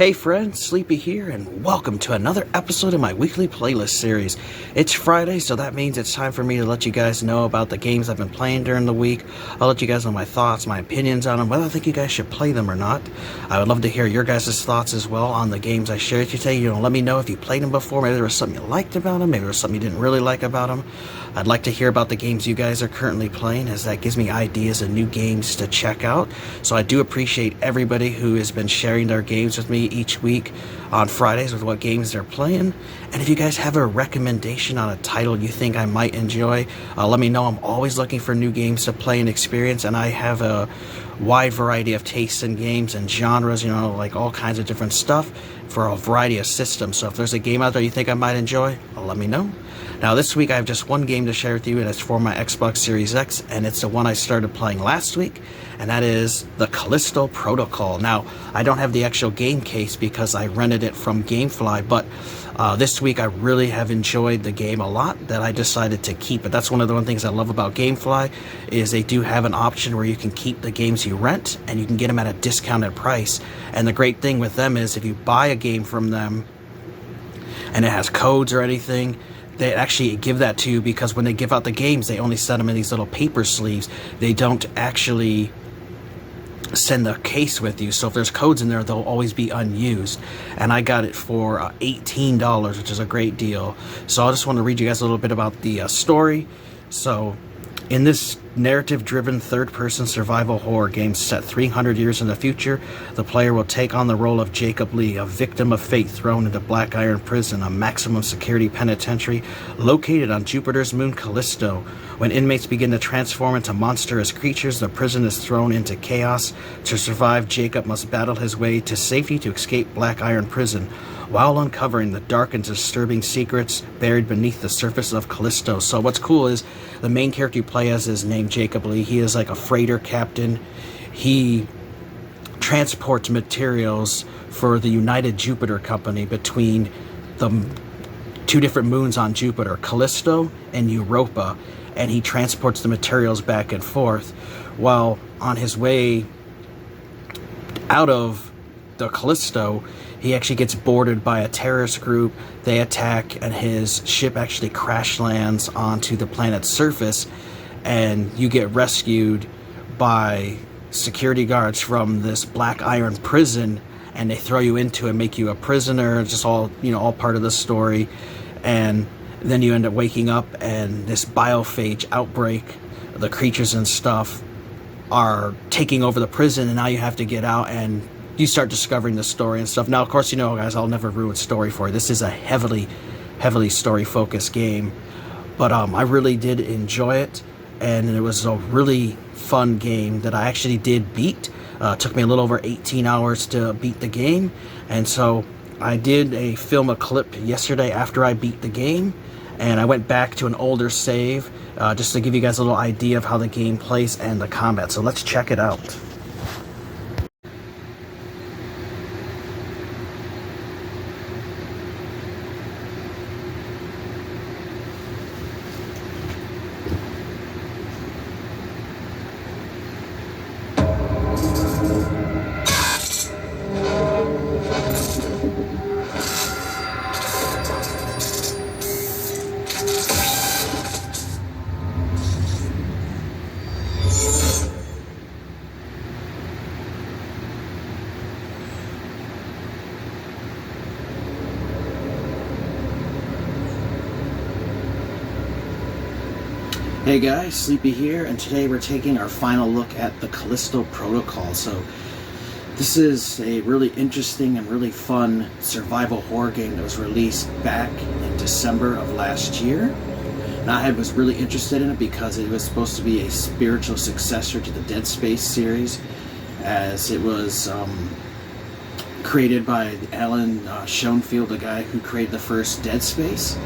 Hey friends, Sleepy here, and welcome to another episode of my weekly playlist series. It's Friday, so that means it's time for me to let you guys know about the games I've been playing during the week. I'll let you guys know my thoughts, my opinions on them, whether I think you guys should play them or not. I would love to hear your guys' thoughts as well on the games I shared with you today. Let me know if you played them before, maybe there was something you liked about them, maybe there was something you didn't really like about them. I'd like to hear about the games you guys are currently playing, as that gives me ideas of new games to check out. So I do appreciate everybody who has been sharing their games with me each week on Fridays with what games they're playing. And if you guys have a recommendation on a title you think I might enjoy, let me know. I'm always looking for new games to play and experience, and I have a wide variety of tastes in games and genres, like all kinds of different stuff for a variety of systems. So if there's a game out there you think I might enjoy, let me know. Now this week I have just one game to share with you, and it's for my Xbox Series X, and it's the one I started playing last week, and that is the Callisto Protocol. Now, I don't have the actual game case because I rented it from GameFly, but this week I really have enjoyed the game a lot that I decided to keep it. That's one of the things I love about GameFly, is they do have an option where you can keep the games you rent, and you can get them at a discounted price. And the great thing with them is if you buy a game from them, and it has codes or anything, they actually give that to you, because when they give out the games, they only send them in these little paper sleeves. They don't actually send the case with you. So if there's codes in there, they'll always be unused. And I got it for $18, which is a great deal. So I just want to read you guys a little bit about the story. So in this narrative-driven third-person survival horror game set 300 years in the future, the player will take on the role of Jacob Lee, a victim of fate thrown into Black Iron Prison, a maximum security penitentiary located on Jupiter's moon Callisto. When inmates begin to transform into monstrous creatures, the prison is thrown into chaos. To survive, Jacob must battle his way to safety to escape Black Iron Prison, while uncovering the dark and disturbing secrets buried beneath the surface of Callisto. So what's cool is the main character you play as is named Jacob Lee. He is like a freighter captain. He transports materials for the United Jupiter Company between the two different moons on Jupiter, Callisto and Europa, and he transports the materials back and forth. While on his way out of the Callisto, he actually gets boarded by a terrorist group. They attack, and his ship actually crash lands onto the planet's surface, and you get rescued by security guards from this Black Iron prison, and they throw you into and make you a prisoner. It's just all part of the story. And then you end up waking up, and this biophage outbreak, the creatures and stuff are taking over the prison, and now you have to get out, and you start discovering the story and stuff. Now, of course, guys, I'll never ruin story for you. This is a heavily story-focused game. But I really did enjoy it, and it was a really fun game that I actually did beat. It took me a little over 18 hours to beat the game, and so I did film a clip yesterday after I beat the game, and I went back to an older save just to give you guys a little idea of how the game plays and the combat. So let's check it out. Hey guys, Sleepy here, and today we're taking our final look at the Callisto Protocol. So this is a really interesting and really fun survival horror game that was released back in December of last year. And I was really interested in it because it was supposed to be a spiritual successor to the Dead Space series, as it was created by Alan Schoenfield, the guy who created the first Dead Space.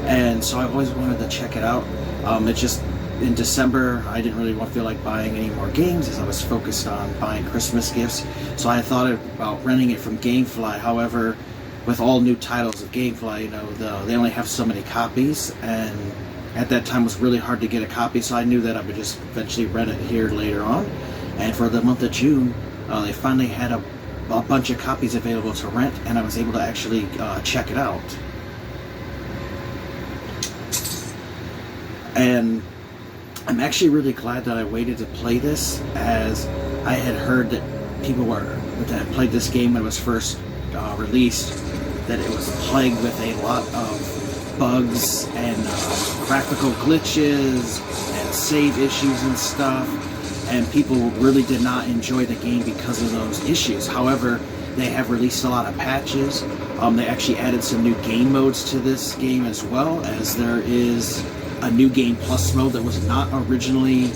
And so I always wanted to check it out. It just, in December, I didn't really feel like buying any more games, as I was focused on buying Christmas gifts. So I thought about renting it from GameFly. However, with all new titles of GameFly, they only have so many copies, and at that time it was really hard to get a copy, so I knew that I would just eventually rent it here later on. And for the month of June, they finally had a a bunch of copies available to rent, and I was able to actually check it out. And I'm actually really glad that I waited to play this, as I had heard that people that played this game when it was first released, that it was plagued with a lot of bugs and graphical glitches and save issues and stuff, and people really did not enjoy the game because of those issues. However, they have released a lot of patches. They actually added some new game modes to this game, as well as there is a new game plus mode that was not originally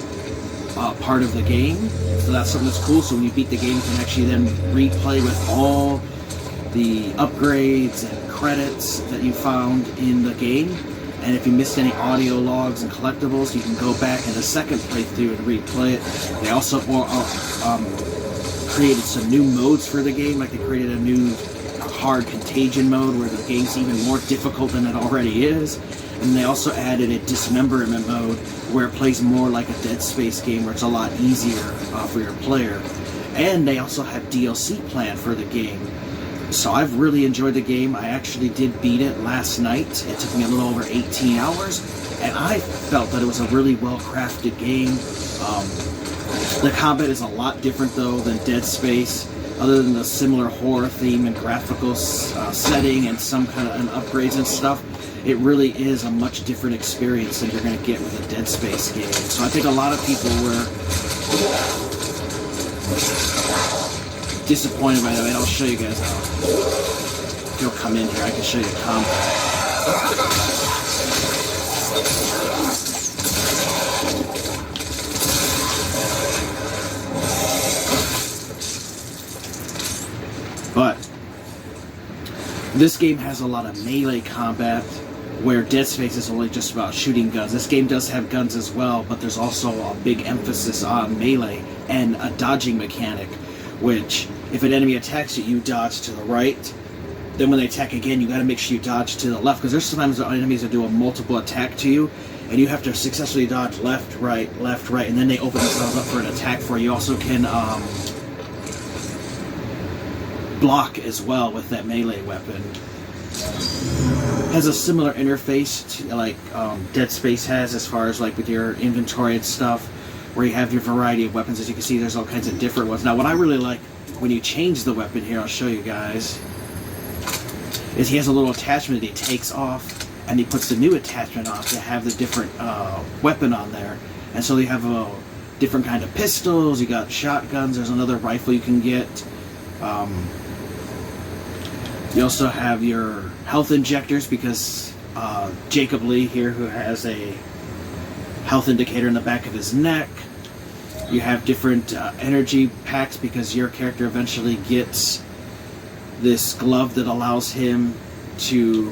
part of the game. So that's something that's cool. So when you beat the game, you can actually then replay with all the upgrades and credits that you found in the game. And if you missed any audio logs and collectibles, you can go back in the second playthrough and replay it. They also created some new modes for the game, like they created a new hard contagion mode where the game's even more difficult than it already is. And they also added a dismemberment mode where it plays more like a Dead Space game, where it's a lot easier for your player. And they also have DLC planned for the game. So I've really enjoyed the game. I actually did beat it last night. It took me a little over 18 hours, and I felt that it was a really well-crafted game. The combat is a lot different, though, than Dead Space, other than the similar horror theme and graphical setting and some kind of upgrades and stuff. It really is a much different experience than you're going to get with a Dead Space game. So I think a lot of people were disappointed by that. And I'll show you guys how. If you'll come in here, I can show you the combat. But this game has a lot of melee combat, where Dead Space is only just about shooting guns. This game does have guns as well, but there's also a big emphasis on melee and a dodging mechanic, which if an enemy attacks you, you dodge to the right. Then when they attack again, you got to make sure you dodge to the left, because there's sometimes enemies that do a multiple attack to you, and you have to successfully dodge left, right, and then they open themselves up for an attack for you. You also can block as well with that melee weapon. Has a similar interface to like Dead Space has, as far as like with your inventory and stuff, where you have your variety of weapons. As you can see, there's all kinds of different ones. Now, what I really like when you change the weapon here, I'll show you guys, is he has a little attachment that he takes off, and he puts the new attachment on to have the different weapon on there. And so you have a different kind of pistols, you got shotguns, there's another rifle you can get. You also have your health injectors, because Jacob Lee here, who has a health indicator in the back of his neck. You have different energy packs, because your character eventually gets this glove that allows him to,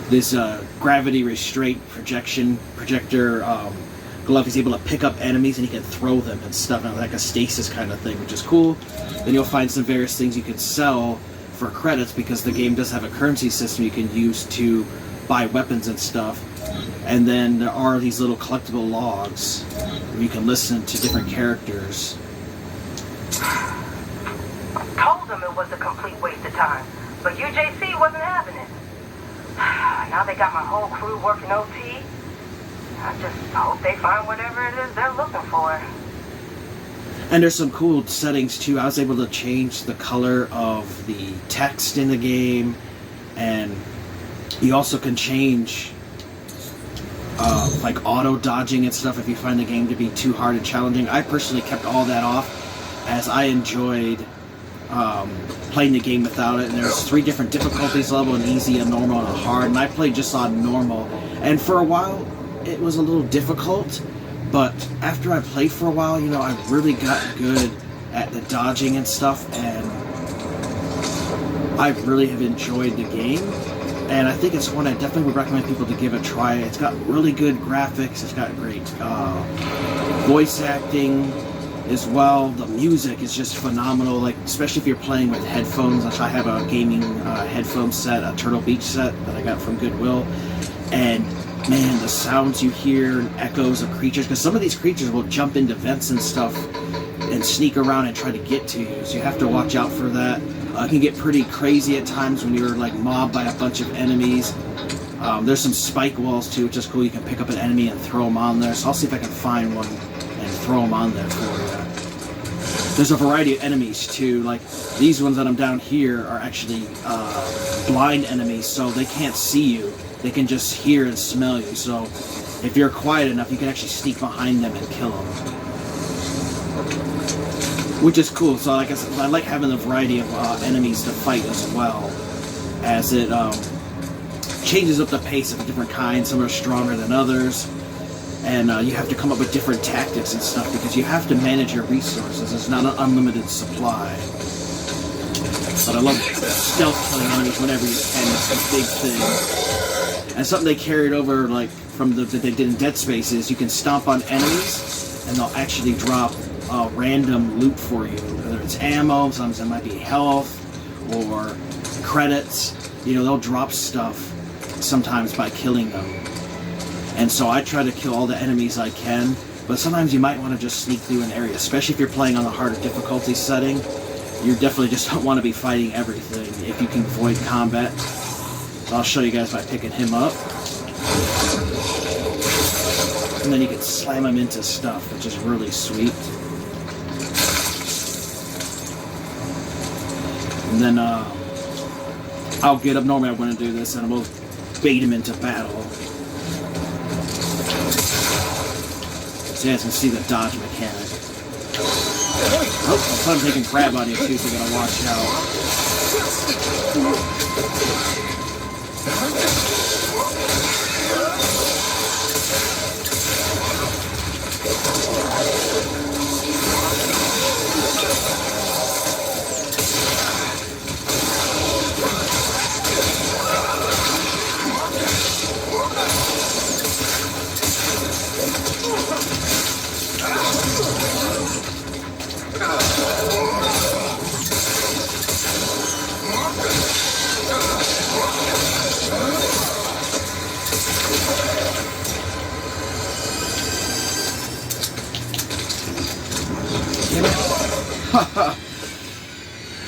this gravity restraint projector glove. He's able to pick up enemies and he can throw them and stuff, like a stasis kind of thing, which is cool. Then you'll find some various things you can sell for credits, because the game does have a currency system you can use to buy weapons and stuff. And then there are these little collectible logs where you can listen to different characters. Told them it was a complete waste of time, but UJC wasn't having it. Now they got my whole crew working OT. I just hope they find whatever it is they're looking for. And there's some cool settings too. I was able to change the color of the text in the game, and you also can change like auto dodging and stuff if you find the game to be too hard and challenging. I personally kept all that off, as I enjoyed playing the game without it. And there's 3 different difficulties level: an easy, a normal, and a hard. And I played just on normal, and for a while it was a little difficult. But after I played for a while, you know, I really got good at the dodging and stuff, and I really have enjoyed the game. And I think it's one I definitely would recommend people to give a try. It's got really good graphics, it's got great voice acting as well. The music is just phenomenal, like especially if you're playing with headphones. I have a gaming headphone set, a Turtle Beach set that I got from Goodwill, and man, the sounds you hear and echoes of creatures, because some of these creatures will jump into vents and stuff. and sneak around and try to get to you. So you have to watch out for that. It can get pretty crazy at times when you're like mobbed by a bunch of enemies. There's some spike walls too, which is cool. You can pick up an enemy and throw them on there. So I'll see if I can find one and throw them on there for you. There's a variety of enemies too. Like these ones that I'm down here are actually blind enemies, so they can't see you. They can just hear and smell you. So if you're quiet enough, you can actually sneak behind them and kill them, which is cool. So like I like having a variety of enemies to fight as well, as it changes up the pace of different kinds. Some are stronger than others, and you have to come up with different tactics and stuff because you have to manage your resources. It's not an unlimited supply. But I love stealth killing enemies whenever you can. It's a big thing. And something they carried over like from that they did in Dead Space is you can stomp on enemies and they'll actually drop random loot for you. Whether it's ammo, sometimes it might be health or credits. You know, they'll drop stuff sometimes by killing them. And so I try to kill all the enemies I can, but sometimes you might want to just sneak through an area, especially if you're playing on the harder difficulty setting. You definitely just don't want to be fighting everything if you can avoid combat. So I'll show you guys by picking him up. And then you can slam him into stuff, which is really sweet. And then I'll get up. Normally I want to do this, and we'll bait him into battle. So you guys can see the dodge mechanic. Oh, I'm taking crab on you too, so you gotta watch out.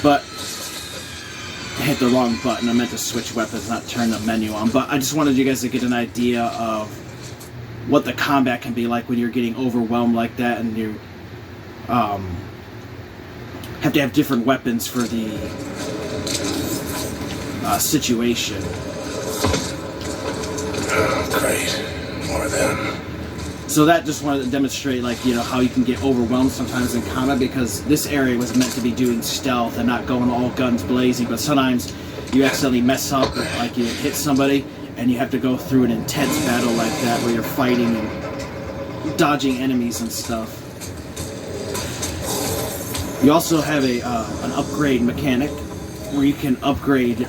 But I hit the wrong button. I meant to switch weapons, not turn the menu on. But I just wanted you guys to get an idea of what the combat can be like when you're getting overwhelmed like that, and you have to have different weapons for the situation. Great. More than. So that just wanted to demonstrate, like, you know, how you can get overwhelmed sometimes in combat, because this area was meant to be doing stealth and not going all guns blazing, but sometimes you accidentally mess up, like you hit somebody, and you have to go through an intense battle like that where you're fighting and dodging enemies and stuff. You also have an upgrade mechanic where you can upgrade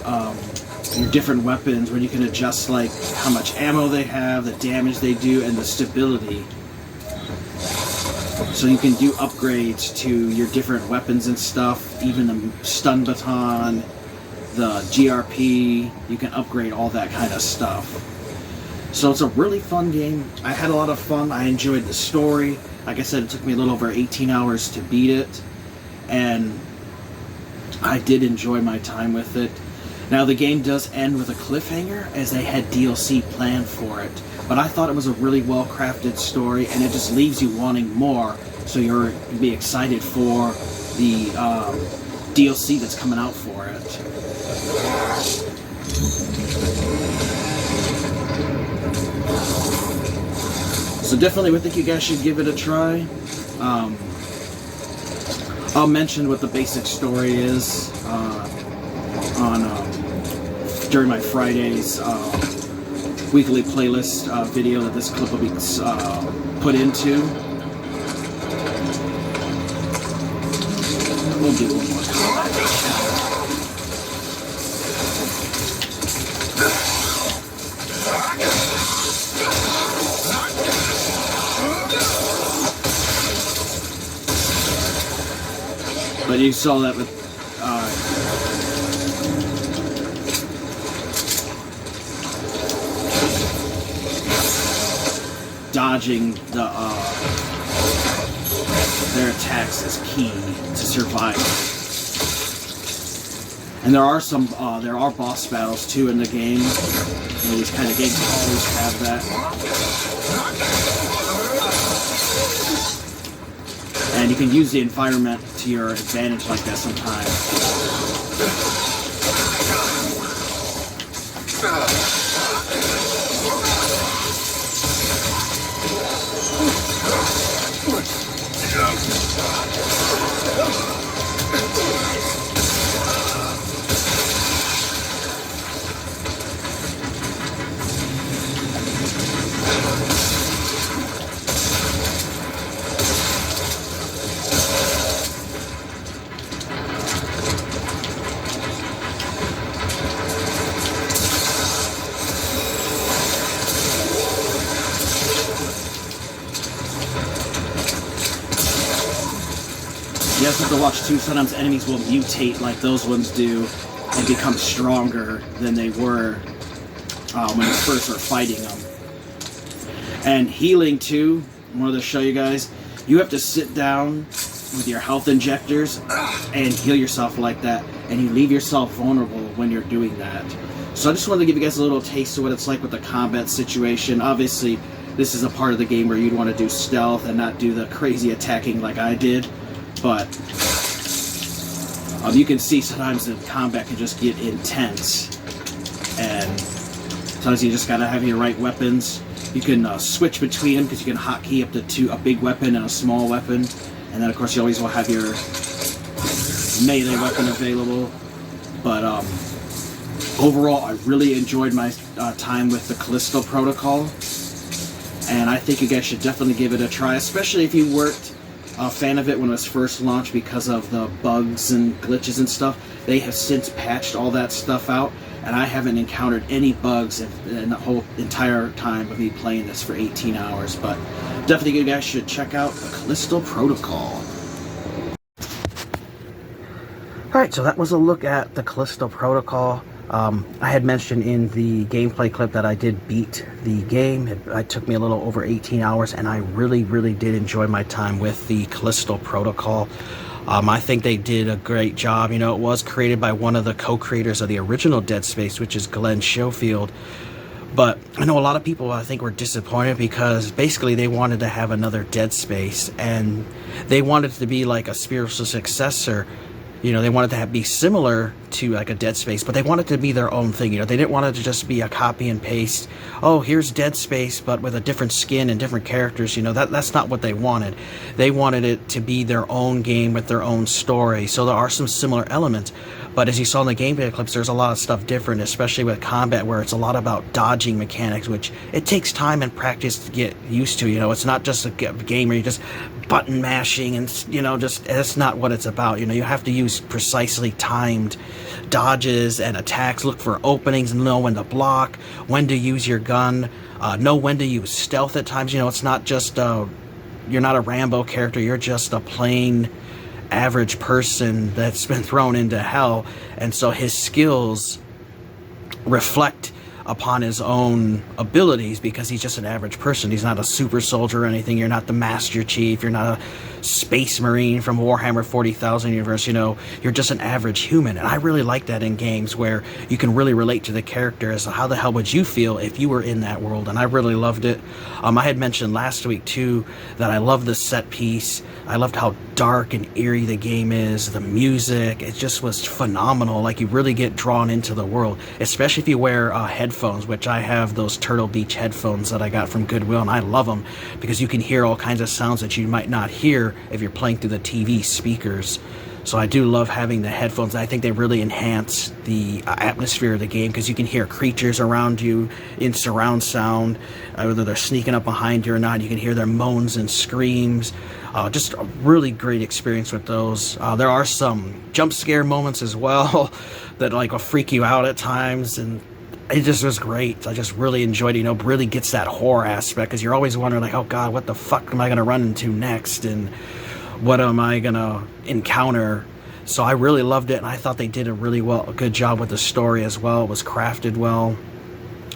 your different weapons, where you can adjust like how much ammo they have, the damage they do, and the stability. So you can do upgrades to your different weapons and stuff, even the stun baton, the GRP, you can upgrade all that kind of stuff. So it's a really fun game. I had a lot of fun. I enjoyed the story. Like I said, it took me a little over 18 hours to beat it, and I did enjoy my time with it. Now the game does end with a cliffhanger, as they had DLC planned for it, but I thought it was a really well crafted story, and it just leaves you wanting more, so you'll be excited for the DLC that's coming out for it. So definitely I think you guys should give it a try. I'll mention what the basic story is during my Friday's weekly playlist video that this clip will be put into. We'll do one more combat. But you saw that with dodging the their attacks is key to survival. And there are boss battles too in the game. These kind of games always have that. And you can use the environment to your advantage like that sometimes. You also have to watch too, sometimes enemies will mutate like those ones do and become stronger than they were when you first were fighting them. And healing too, I wanted to show you guys, you have to sit down with your health injectors and heal yourself like that, and you leave yourself vulnerable when you're doing that. So I just wanted to give you guys a little taste of what it's like with the combat situation. Obviously, this is a part of the game where you'd want to do stealth and not do the crazy attacking like I did. But you can see sometimes the combat can just get intense, and sometimes you just gotta have your right weapons. You can switch between them because you can hotkey up to a big weapon and a small weapon, and then of course you always will have your melee weapon available. But overall, I really enjoyed my time with the Callisto Protocol, and I think you guys should definitely give it a try, especially if you weren't a fan of it when it was first launched because of the bugs and glitches and stuff. They have since patched all that stuff out, and I haven't encountered any bugs in the whole entire time of me playing this for 18 hours. But definitely you guys should check out the Callisto Protocol. Alright, so that was a look at the Callisto Protocol. I had mentioned in the gameplay clip that I did beat the game. It took me a little over 18 hours, and I really did enjoy my time with the Callisto Protocol. I think they did a great job. You know, it was created by one of the co-creators of the original Dead Space, which is Glenn Schofield. But I know a lot of people, I think, were disappointed because basically they wanted to have another Dead Space, and they wanted it to be like a spiritual successor. You know, they wanted to be similar to like a Dead Space, but they wanted to be their own thing. You know, they didn't want it to just be a copy and paste. Oh, here's Dead Space, but with a different skin and different characters. You know, that's not what they wanted. They wanted it to be their own game with their own story. So there are some similar elements, but as you saw in the gameplay clips, there's a lot of stuff different, especially with combat, where it's a lot about dodging mechanics, which it takes time and practice to get used to. You know, it's not just a game where you just button mashing and, you know, just that's not what it's about. You know, you have to use precisely timed dodges and attacks, look for openings, know when to block, when to use your gun, know when to use stealth at times. You know, it's not just you're not a Rambo character, you're just a plain average person that's been thrown into hell, and so his skills reflect upon his own abilities because he's just an average person. He's not a super soldier or anything. You're not the Master Chief. You're not a space marine from Warhammer 40,000 universe. You know, you're just an average human. And I really like that in games where you can really relate to the character as to how the hell would you feel if you were in that world. And I really loved it. I had mentioned last week too that I love the set piece. I loved how dark and eerie the game is. The music, it just was phenomenal. Like, you really get drawn into the world, especially if you wear headphones, which I have those Turtle Beach headphones that I got from Goodwill, and I love them because you can hear all kinds of sounds that you might not hear if you're playing through the TV speakers. So I do love having the headphones. I think they really enhance the atmosphere of the game because you can hear creatures around you in surround sound, whether they're sneaking up behind you or not. You can hear their moans and screams. Just a really great experience with those. There are some jump scare moments as well that like will freak you out at times, and it just was great. I just really enjoyed it. You know, really gets that horror aspect because you're always wondering like, oh God, what the fuck am I going to run into next? And what am I gonna encounter? So I really loved it, and I thought they did a good job with the story as well. It was crafted well.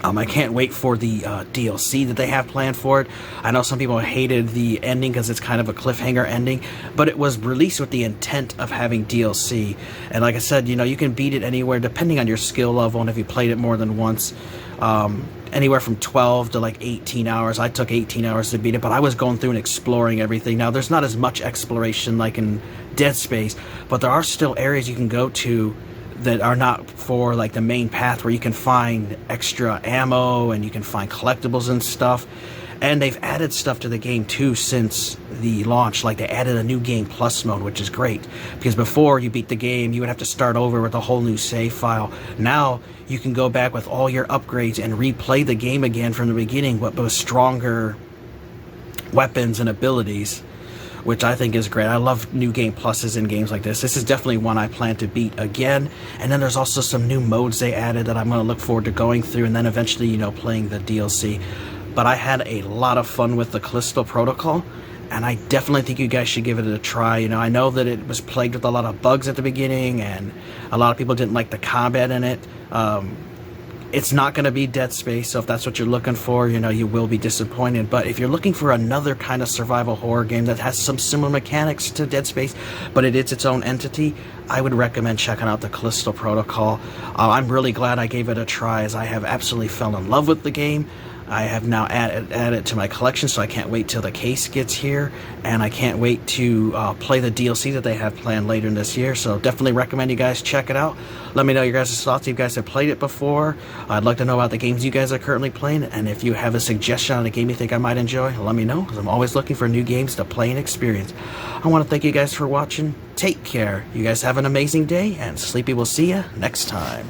I can't wait for the DLC that they have planned for it. I know some people hated the ending because it's kind of a cliffhanger ending, but it was released with the intent of having DLC. And like I said, you know, you can beat it anywhere depending on your skill level, and if you played it more than once, anywhere from 12 to like 18 hours. I took 18 hours to beat it, but I was going through and exploring everything. Now, there's not as much exploration like in Dead Space, but there are still areas you can go to that are not for like the main path, where you can find extra ammo and you can find collectibles and stuff. And they've added stuff to the game too since the launch. Like, they added a new Game Plus mode, which is great, because before you beat the game you would have to start over with a whole new save file. Now you can go back with all your upgrades and replay the game again from the beginning, but with stronger weapons and abilities, which I think is great. I love new Game Pluses in games like this. This is definitely one I plan to beat again. And then there's also some new modes they added that I'm going to look forward to going through, and then eventually, you know, playing the DLC. But I had a lot of fun with the Callisto Protocol, and I definitely think you guys should give it a try. You know, I know that it was plagued with a lot of bugs at the beginning, and a lot of people didn't like the combat in it. It's not going to be Dead Space, so if that's what you're looking for, you know, you will be disappointed. But if you're looking for another kind of survival horror game that has some similar mechanics to Dead Space, but it is its own entity, I would recommend checking out the Callisto Protocol. I'm really glad I gave it a try, as I have absolutely fell in love with the game. I have now added it to my collection, so I can't wait till the case gets here, and I can't wait to play the DLC that they have planned later in this year. So definitely recommend you guys check it out. Let me know your guys' thoughts if you guys have played it before. I'd like to know about the games you guys are currently playing, and if you have a suggestion on a game you think I might enjoy, let me know, because I'm always looking for new games to play and experience. I want to thank you guys for watching. Take care. You guys have an amazing day, and Sleepy will see you next time.